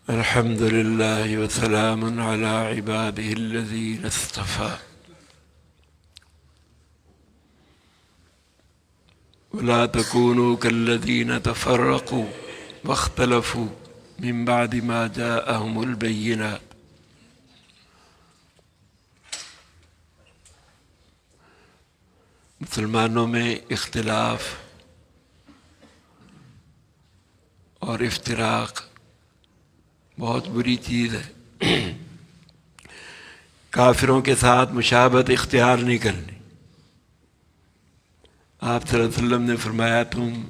الحمد لله وسلام على عباده الذين اصطفى ولا تكونوا كالذين تفرقوا واختلفوا من بعد ما جاءهم البينات مسلمانوں میں اختلاف اور افتراق بہت بری چیز ہے۔ کافروں کے ساتھ مشابہت اختیار نہیں کرنی۔ آپ صلی اللہ علیہ وسلم نے فرمایا تم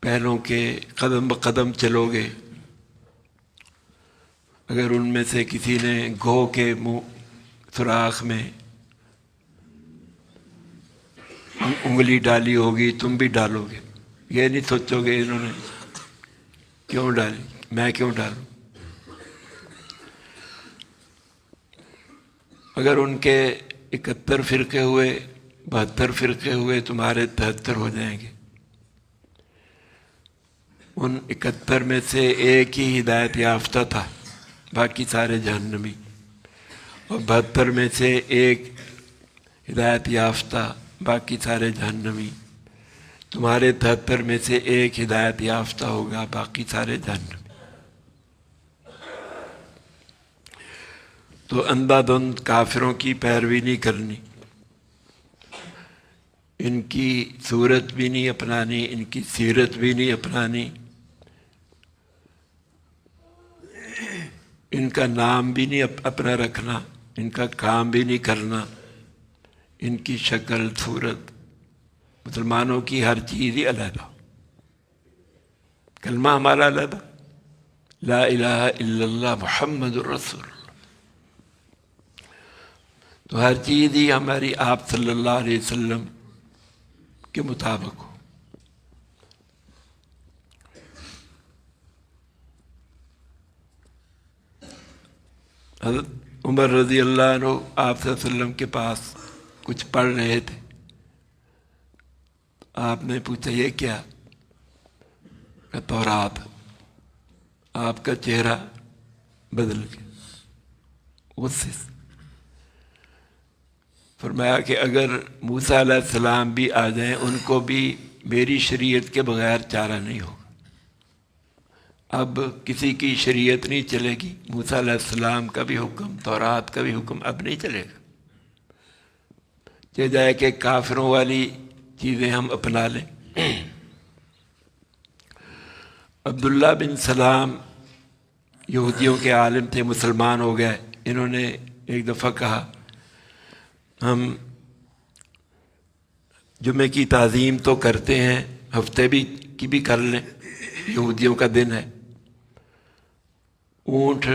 پہلوں کے قدم بقدم چلو گے، اگر ان میں سے کسی نے گھو کے منہ سوراخ میں انگلی ڈالی ہوگی تم بھی ڈالو گے۔ یہ نہیں سوچو گے انہوں نے کیوں ڈالی، میں کیوں ڈالوں۔ اگر ان کے 71 فرقے ہوئے، 72 فرقے ہوئے، تمہارے 73 ہو جائیں گے۔ ان 71 میں سے ایک ہی ہدایت یافتہ تھا، باقی سارے جہنمی، اور 72 میں سے ایک ہدایت یافتہ، باقی سارے جہنمی۔ تمہارے 73 میں سے ایک ہدایت یافتہ ہوگا، باقی سارے جہنمی۔ تو اندھا دھند کافروں کی پیروی نہیں کرنی، ان کی صورت بھی نہیں اپنانی، ان کی سیرت بھی نہیں اپنانی، ان کا نام بھی نہیں اپنا رکھنا، ان کا کام بھی نہیں کرنا، ان کی شکل صورت۔ مسلمانوں کی ہر چیز ہی علیحدہ، کلمہ ہمارا علیحدہ، لا الہ الا اللہ محمد الرسول اللہ، تو ہر چیز ہی ہماری آپ صلی اللہ علیہ وسلم کے مطابق ہو۔ حضرت عمر رضی اللہ عنہ آپ صلی اللہ علیہ وسلم کے پاس کچھ پڑھ رہے تھے، آپ نے پوچھا یہ کیا؟ کہ تورات۔ آپ کا چہرہ بدل گیا، غصے سے۔ فرمایا کہ اگر موسیٰ علیہ السلام بھی آ جائیں ان کو بھی میری شریعت کے بغیر چارہ نہیں ہوگا۔ اب کسی کی شریعت نہیں چلے گی، موسیٰ علیہ السلام کا بھی حکم، تورات کا بھی حکم اب نہیں چلے گا۔ چاہے جائے کہ کافروں والی چیزیں ہم اپنا لیں۔ عبداللہ بن سلام یہودیوں کے عالم تھے، مسلمان ہو گئے۔ انہوں نے ایک دفعہ کہا ہم جمعے کی تعظیم تو کرتے ہیں، ہفتے کی بھی کر لیں، یہودیوں کا دن ہے۔ اونٹ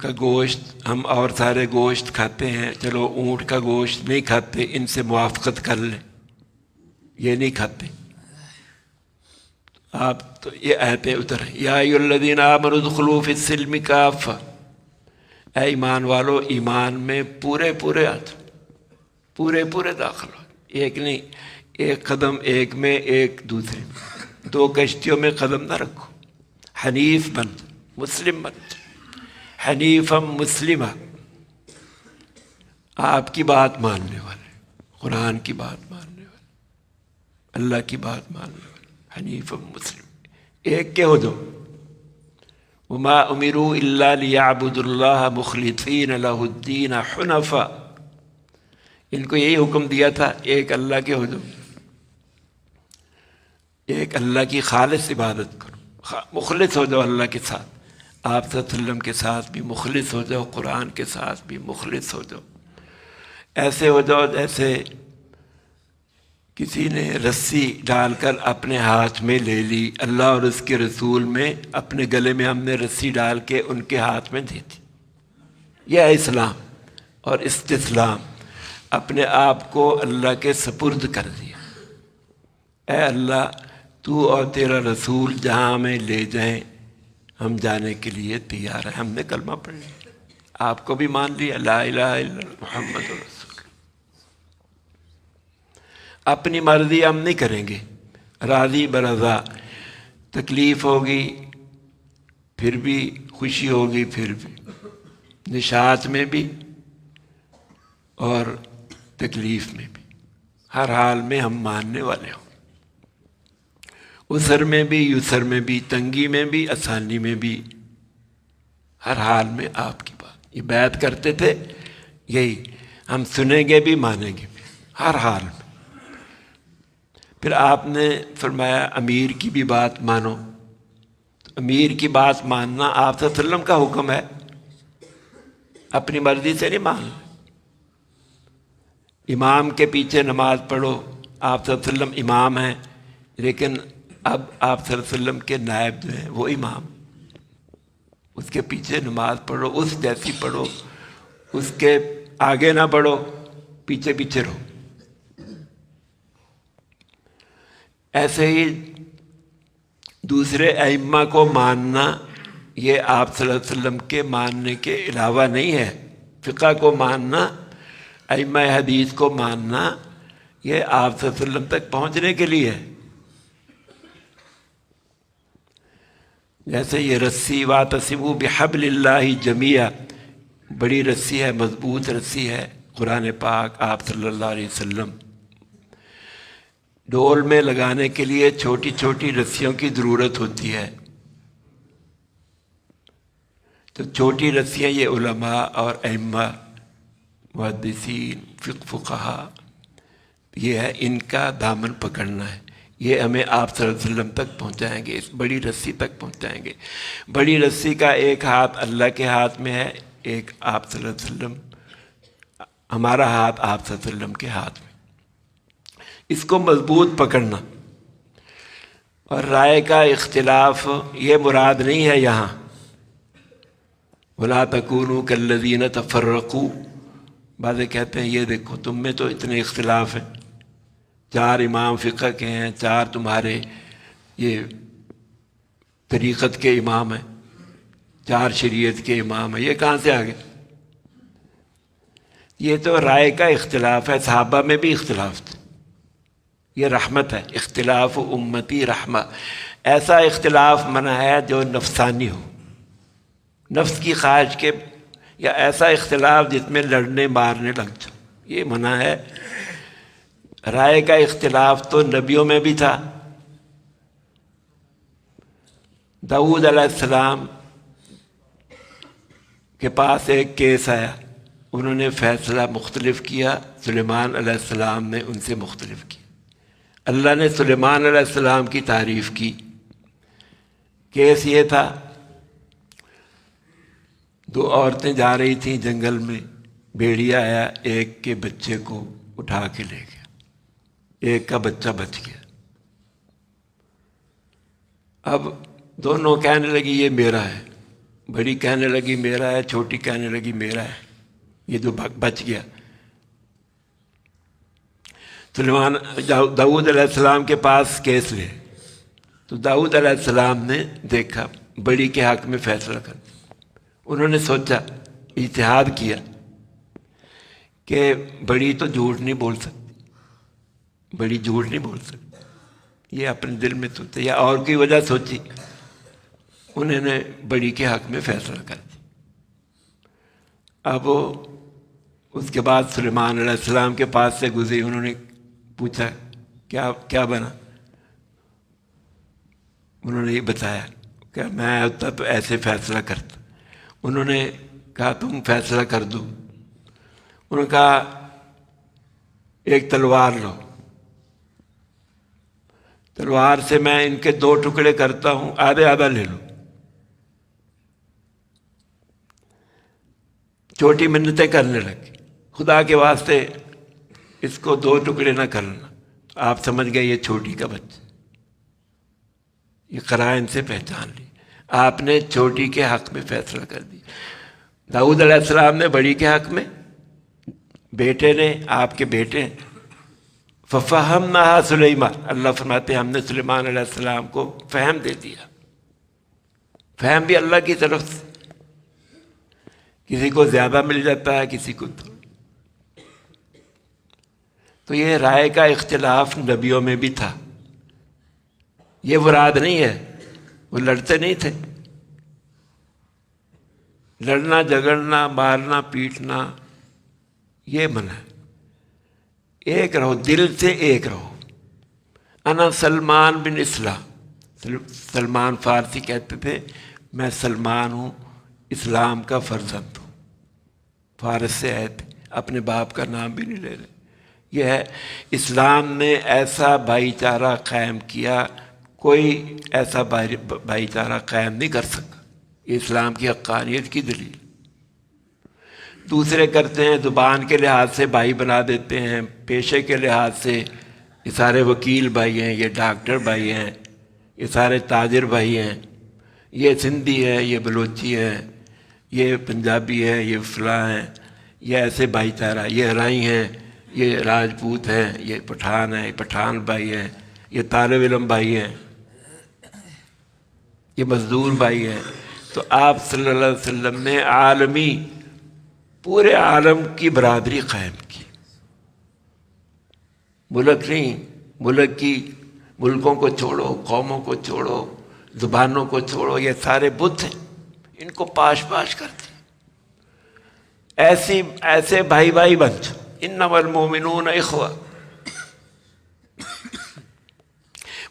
کا گوشت ہم اور سارے گوشت کھاتے ہیں، چلو اونٹ کا گوشت نہیں کھاتے، ان سے موافقت کر لیں، یہ نہیں کھاتے۔ آپ تو یہ آیتیں اتر ہیں، یا ایھا الذین آمنوا ادخلوا فی السلم کافہ، اے ایمان والو ایمان میں پورے پورے داخل ہو، ایک نہیں، ایک قدم ایک میں ایک دوسرے میں، دو کشتیوں میں قدم نہ رکھو۔ حنیف بن، مسلم بن، حنیفم مسلمہ، آپ کی بات ماننے والے، قرآن کی بات ماننے والے، اللہ کی بات ماننے والے، حنیفم مسلم، ایک کے ہو جو۔ وما امروا الا لیعبدوا اللہ مخلصین لہ الدین حنفاء، ان کو یہی حکم دیا تھا ایک اللہ کے ہو جو، ایک اللہ کی خالص عبادت کرو، مخلص ہو جاؤ اللہ کے ساتھ، آپ صلی اللہ علیہ وسلم کے ساتھ بھی مخلص ہو جاؤ، قرآن کے ساتھ بھی مخلص ہو جاؤ۔ ایسے ہو جاؤ جیسے کسی نے رسی ڈال کر اپنے ہاتھ میں لے لی، اللہ اور اس کے رسول میں اپنے گلے میں ہم نے رسی ڈال کے ان کے ہاتھ میں دے دی۔ یہ ہے اسلام اور استسلام، اپنے آپ کو اللہ کے سپرد کر دیا۔ اے اللہ تو اور تیرا رسول جہاں ہمیں لے جائیں ہم جانے کے لیے تیار ہیں۔ ہم نے کلمہ پڑھ لیا، آپ کو بھی مان لیا، لا الہ الا اللہ محمد رسول۔ اپنی مرضی ہم نہیں کریں گے، راضی برضا، تکلیف ہوگی پھر بھی خوشی ہوگی، پھر بھی نشاط میں بھی اور تکلیف میں بھی، ہر حال میں ہم ماننے والے ہوں، عسر میں بھی، یسر میں بھی، تنگی میں بھی، آسانی میں بھی، ہر حال میں آپ کی بات۔ یہ بیعت کرتے تھے، یہی ہم سنیں گے بھی مانیں گے بھی ہر حال میں۔ پھر آپ نے فرمایا امیر کی بھی بات مانو۔ امیر کی بات ماننا آپ صلی اللہ علیہ وسلم کا حکم ہے، اپنی مرضی سے نہیں ماننا۔ امام کے پیچھے نماز پڑھو، آپ صلی اللہ علیہ وسلم امام ہیں، لیکن اب آپ صلی اللہ علیہ وسلم کے نائب جو ہیں وہ امام، اس کے پیچھے نماز پڑھو، اس جیسی پڑھو، اس کے آگے نہ بڑھو، پیچھے پیچھے رہو۔ ایسے ہی دوسرے ائمہ کو ماننا یہ آپ صلی اللہ علیہ وسلم کے ماننے کے علاوہ نہیں ہے۔ فقہ کو ماننا، ائمہ حدیث کو ماننا، یہ آپ صلی اللہ علیہ وسلم تک پہنچنے کے لیے ہے۔ جیسے یہ رسی واعتصموا بحبل اللہ جمیعا، بڑی رسی ہے، مضبوط رسی ہے قرآن پاک، آپ صلی اللہ علیہ وسلم۔ ڈول میں لگانے کے لیے چھوٹی چھوٹی رسیوں کی ضرورت ہوتی ہے، تو چھوٹی رسیاں یہ علماء اور ائمہ محدثین فقہا، یہ ہے ان کا دامن پکڑنا ہے، یہ ہمیں آپ صلی اللہ علیہ وسلم تک پہنچائیں گے، اس بڑی رسی تک پہنچائیں گے۔ بڑی رسی کا ایک ہاتھ اللہ کے ہاتھ میں ہے، ایک آپ صلی اللہ علیہ وسلم، ہمارا ہاتھ آپ صلی اللہ علیہ وسلم کے ہاتھ میں، اس کو مضبوط پکڑنا۔ اور رائے کا اختلاف یہ مراد نہیں ہے یہاں، وَلَا تَكُونُوا كَالَّذِينَ تَفَرَّقُوا، بعضے کہتے ہیں یہ دیکھو تم میں تو اتنے اختلاف ہیں، 4 امام فقہ کے ہیں، 4 تمہارے یہ طریقت کے امام ہیں، 4 شریعت کے امام ہیں، یہ کہاں سے آ گئے؟ یہ تو رائے کا اختلاف ہے، صحابہ میں بھی اختلاف تھے، یہ رحمت ہے، اختلاف امتی رحمہ۔ ایسا اختلاف منع ہے جو نفسانی ہو، نفس کی خواہش کے، یا ایسا اختلاف جس میں لڑنے مارنے لگ جاؤ، یہ منع ہے۔ رائے کا اختلاف تو نبیوں میں بھی تھا۔ داؤد علیہ السلام کے پاس ایک کیس آیا، انہوں نے فیصلہ مختلف کیا، سلیمان علیہ السلام نے ان سے مختلف کیا۔ اللہ نے سلیمان علیہ السلام کی تعریف کی۔ کیس یہ تھا، 2 عورتیں جا رہی تھیں جنگل میں، بھیڑیا آیا، ایک کے بچے کو اٹھا کے لے گیا، ایک کا بچہ بچ گیا۔ اب دونوں کہنے لگی یہ میرا ہے، بڑی کہنے لگی میرا ہے، چھوٹی کہنے لگی میرا ہے، یہ جو بچ گیا۔ داؤد علیہ السلام کے پاس کیس لے، تو داؤد علیہ السلام نے دیکھا بڑی کے حق میں فیصلہ کر دیا۔ انہوں نے سوچا، اجتہاد کیا کہ بڑی تو جھوٹ نہیں بول سکتی، بڑی جھوٹ نہیں بول سکتی، یہ اپنے دل میں سوچا، یا اور کوئی وجہ سوچی، انہوں نے بڑی کے حق میں فیصلہ کر دیا۔ اب وہ اس کے بعد سلیمان علیہ السلام کے پاس سے گزری، انہوں نے پوچھا کیا بنا؟ انہوں نے یہ بتایا کہ میں ہوتا تو ایسے فیصلہ کرتا۔ انہوں نے کہا تم فیصلہ کر دو۔ انہوں نے کہا ایک تلوار لو، تلوار سے میں ان کے 2 ٹکڑے کرتا ہوں، آدھے آدھا لے لو۔ چھوٹی منتیں کرنے لگی، خدا کے واسطے اس کو 2 ٹکڑے نہ کرنا۔ آپ سمجھ گئے یہ چھوٹی کا بچہ، یہ قرائن سے پہچان لی، آپ نے چھوٹی کے حق میں فیصلہ کر دیا۔ داؤد علیہ السلام نے بڑی کے حق میں، بیٹے نے، آپ کے بیٹے، فَفَهَمْنَهَا سُلَيْمَانَ، اللہ فرماتے ہیں ہم نے سلیمان علیہ السلام کو فہم دے دیا۔ فہم بھی اللہ کی طرف سے، کسی کو زیادہ مل جاتا ہے، کسی کو تو یہ رائے کا اختلاف نبیوں میں بھی تھا، یہ مراد نہیں ہے، وہ لڑتے نہیں تھے، لڑنا جھگڑنا مارنا پیٹنا یہ منع ہے. ایک رہو، دل سے ایک رہو. انا سلمان بن اسلام، سلمان فارسی کہتے تھے میں سلمان ہوں، اسلام کا فرزند ہوں. فارس سے آئے تھے، اپنے باپ کا نام بھی نہیں لے رہے. یہ ہے اسلام نے ایسا بھائی چارہ قائم کیا، کوئی ایسا بھائی چارہ قائم نہیں کر سکا. یہ اسلام کی حقانیت کی دلیل. دوسرے کرتے ہیں، زبان کے لحاظ سے بھائی بنا دیتے ہیں، پیشے کے لحاظ سے یہ سارے وکیل بھائی ہیں، یہ ڈاکٹر بھائی ہیں، یہ سارے تاجر بھائی ہیں، یہ سندھی ہے، یہ بلوچی ہے، یہ پنجابی ہے، یہ فلاں ہیں. یہ ایسے بھائی چارہ، یہ رائی ہیں، یہ راجپوت ہیں، یہ پٹھان ہیں، یہ پٹھان بھائی ہیں، یہ طالب علم بھائی ہیں، یہ مزدور بھائی ہیں. تو آپ صلی اللہ علیہ وسلم نے عالمی، پورے عالم کی برادری قائم کی. ملک نہیں، ملک کی، ملکوں کو چھوڑو، قوموں کو چھوڑو، زبانوں کو چھوڑو، یہ سارے بت ہیں، ان کو پاش پاش کرتے. ایسے بھائی بھائی بن جاؤ. انما المؤمنون اخوہ.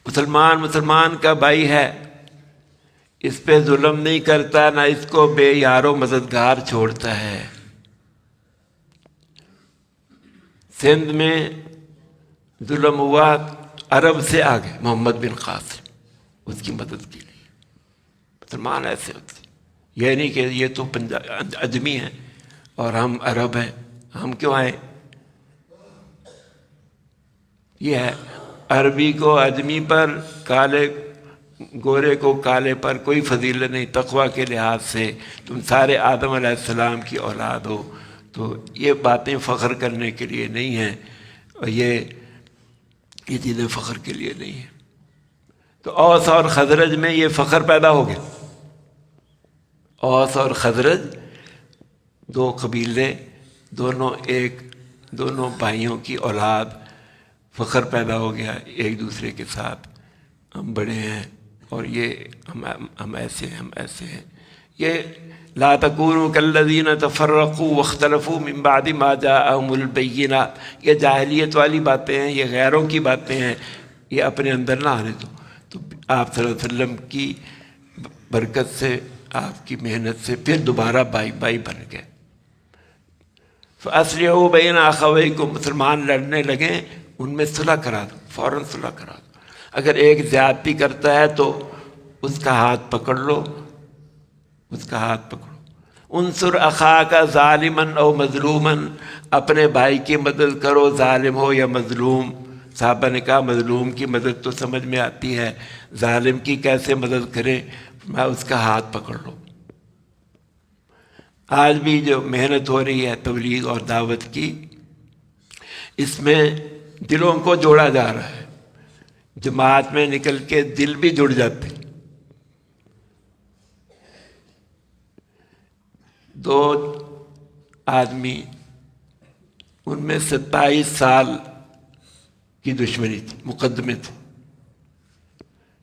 مسلمان کا بھائی ہے، اس پہ ظلم نہیں کرتا، نہ اس کو بے یار و مددگار چھوڑتا ہے. سندھ میں ظلم ہوا، عرب سے آگے محمد بن قاسم اس کی مدد کے لیے. مسلمان ایسے ہوتے، یہ نہیں کہ یہ تو اجمی ہیں اور ہم عرب ہیں، ہم کیوں آئے. یہ ہے عربی کو اجمی پر، کالے گورے کو کالے پر کوئی فضیلت نہیں. تقویٰ کے لحاظ سے تم سارے آدم علیہ السلام کی اولاد ہو. تو یہ باتیں فخر کرنے کے لیے نہیں ہیں، اور یہ چیزیں فخر کے لیے نہیں ہیں. تو اوس اور خزرج میں یہ فخر پیدا ہو گیا. اوس اور خزرج دو قبیلے، دونوں بھائیوں کی اولاد، فخر پیدا ہو گیا ایک دوسرے کے ساتھ. ہم بڑے ہیں اور یہ ہم ایسے ہیں، ہم ایسے ہیں. یہ لا تکونوا کالذین تفرقوا واختلفوا من بعد ما جاءهم البینات، یہ جاہلیت والی باتیں ہیں، یہ غیروں کی باتیں ہیں، یہ اپنے اندر نہ آنے دو. تو آپ صلی اللہ علیہ وسلم کی برکت سے، آپ کی محنت سے پھر دوبارہ بھائی بھائی بن گئے. فَأَصْلِحُوا بَيْنَ أَخَوَيْكُمْ، مسلمان لڑنے لگیں ان میں صلح کرا دو، فوراً صلح کرا دو. اگر ایک زیادتی کرتا ہے تو اس کا ہاتھ پکڑ لو، اس کا ہاتھ پکڑو. انصر اخاک ظالما او مظلوما، اپنے بھائی کی مدد کرو ظالم ہو یا مظلوم. صحابہ نے کہا مظلوم کی مدد تو سمجھ میں آتی ہے، ظالم کی کیسے مدد کریں؟ میں اس کا ہاتھ پکڑ لو. آج بھی جو محنت ہو رہی ہے تبلیغ اور دعوت کی، اس میں دلوں کو جوڑا جا رہا ہے. جماعت میں نکل کے دل بھی جڑ جاتے. دو آدمی، ان میں 27 سال کی دشمنی تھی، مقدمے تھے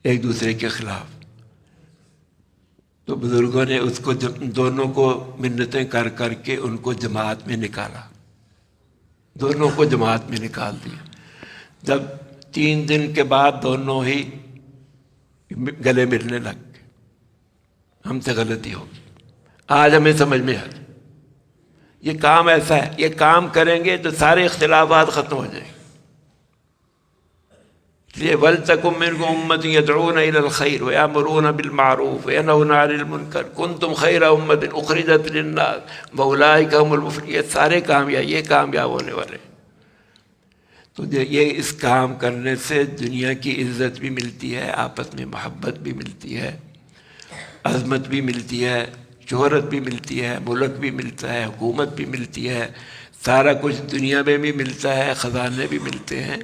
ایک دوسرے کے خلاف. تو بزرگوں نے اس کو دونوں کو منتیں کر کر کے ان کو جماعت میں نکالا، دونوں کو جماعت میں نکال دیا. جب 3 دن کے بعد دونوں ہی گلے ملنے لگ گئے. ہم سے غلطی ہوگی، آج ہمیں سمجھ میں آ جائے. یہ کام ایسا ہے، یہ کام کریں گے تو سارے اختلافات ختم ہو جائیں گے. اس لیے وَلْتَكُن مِّنْكُمْ أُمَّةٌ يَدْعُونَ إِلَى الْخَيْرِ وَيَأْمُرُونَ بِالْمَعْرُوفِ وَيَنْهَوْنَ عَنِ الْمُنكَرِ كُنتُمْ خَيْرَ أُمَّةٍ أُخْرِجَتْ لِلنَّاسِ وَأُولَٰئِكَ هُمُ الْمُفْلِحُونَ. یہ سارے کامیاب ہونے والے. تو یہ اس کام کرنے سے دنیا کی عزت بھی ملتی ہے، آپس میں محبت بھی ملتی ہے، عظمت بھی ملتی ہے، شہرت بھی ملتی ہے، ملک بھی ملتا ہے، حکومت بھی ملتی ہے، سارا کچھ دنیا میں بھی ملتا ہے، خزانے بھی ملتے ہیں.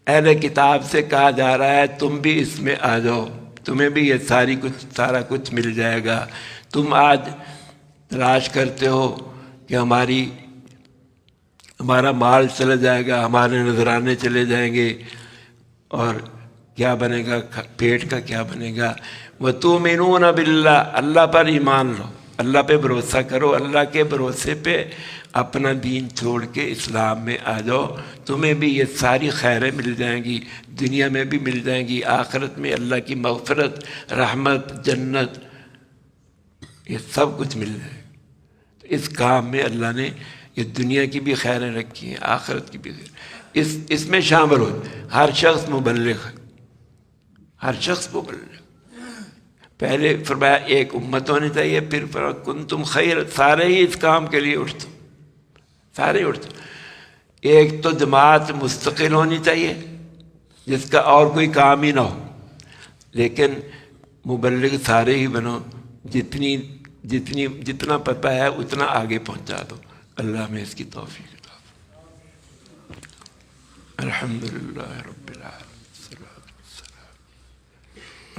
اہل کتاب سے کہا جا رہا ہے تم بھی اس میں آ جاؤ، تمہیں بھی یہ سارا کچھ مل جائے گا. تم آج تلاش کرتے ہو کہ ہمارا مال چلا جائے گا، ہمارے نذرانے چلے جائیں گے، اور کیا بنے گا، پیٹ کا کیا بنے گا. وَتُؤْمِنُونَ بِاللَّهِ، اللہ پر ایمان لو، اللہ پہ بھروسہ کرو، اللہ کے بھروسے پہ اپنا دین چھوڑ کے اسلام میں آ جاؤ، تمہیں بھی یہ ساری خیریں مل جائیں گی، دنیا میں بھی مل جائیں گی، آخرت میں اللہ کی مغفرت، رحمت، جنت، یہ سب کچھ مل جائے گا۔ تو اس کام میں اللہ نے یہ دنیا کی بھی خیریں رکھی ہیں، آخرت کی بھی خیر، اس میں شامل ہو۔ ہر شخص مبلغ ہے، ہر شخص مبلغ۔ پہلے فرمایا ایک امت ہونی چاہیے، پھر فرمایا کنتم خیر، سارے ہی اس کام کے لیے اٹھتے، سارے اٹھتے۔ ایک تو جماعت مستقل ہونی چاہیے جس کا اور کوئی کام ہی نہ ہو، لیکن مبلغ سارے ہی بنو، جتنا پتہ ہے اتنا آگے پہنچا دو۔ اللہ ہمیں اس کی توفیق عطا فرمائے۔ الحمدللہ رب العالمین،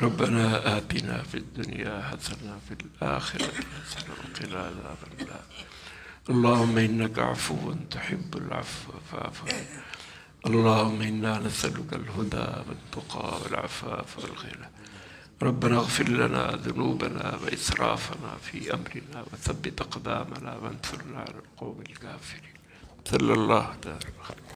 ربنا آتنا في الدنيا حسنة وفي الآخرة حسنة وقنا عذاب النار۔ اللهم إنك عفو تحب العفو فاعف عنا۔ اللهم إنا نسألك الهدى والتقى والعفاف والغنى۔ ربنا اغفر لنا ذنوبنا وإسرافنا في أمرنا وثبت أقدامنا وانصرنا على القوم الكافرين۔ صلى الله عليه وسلم۔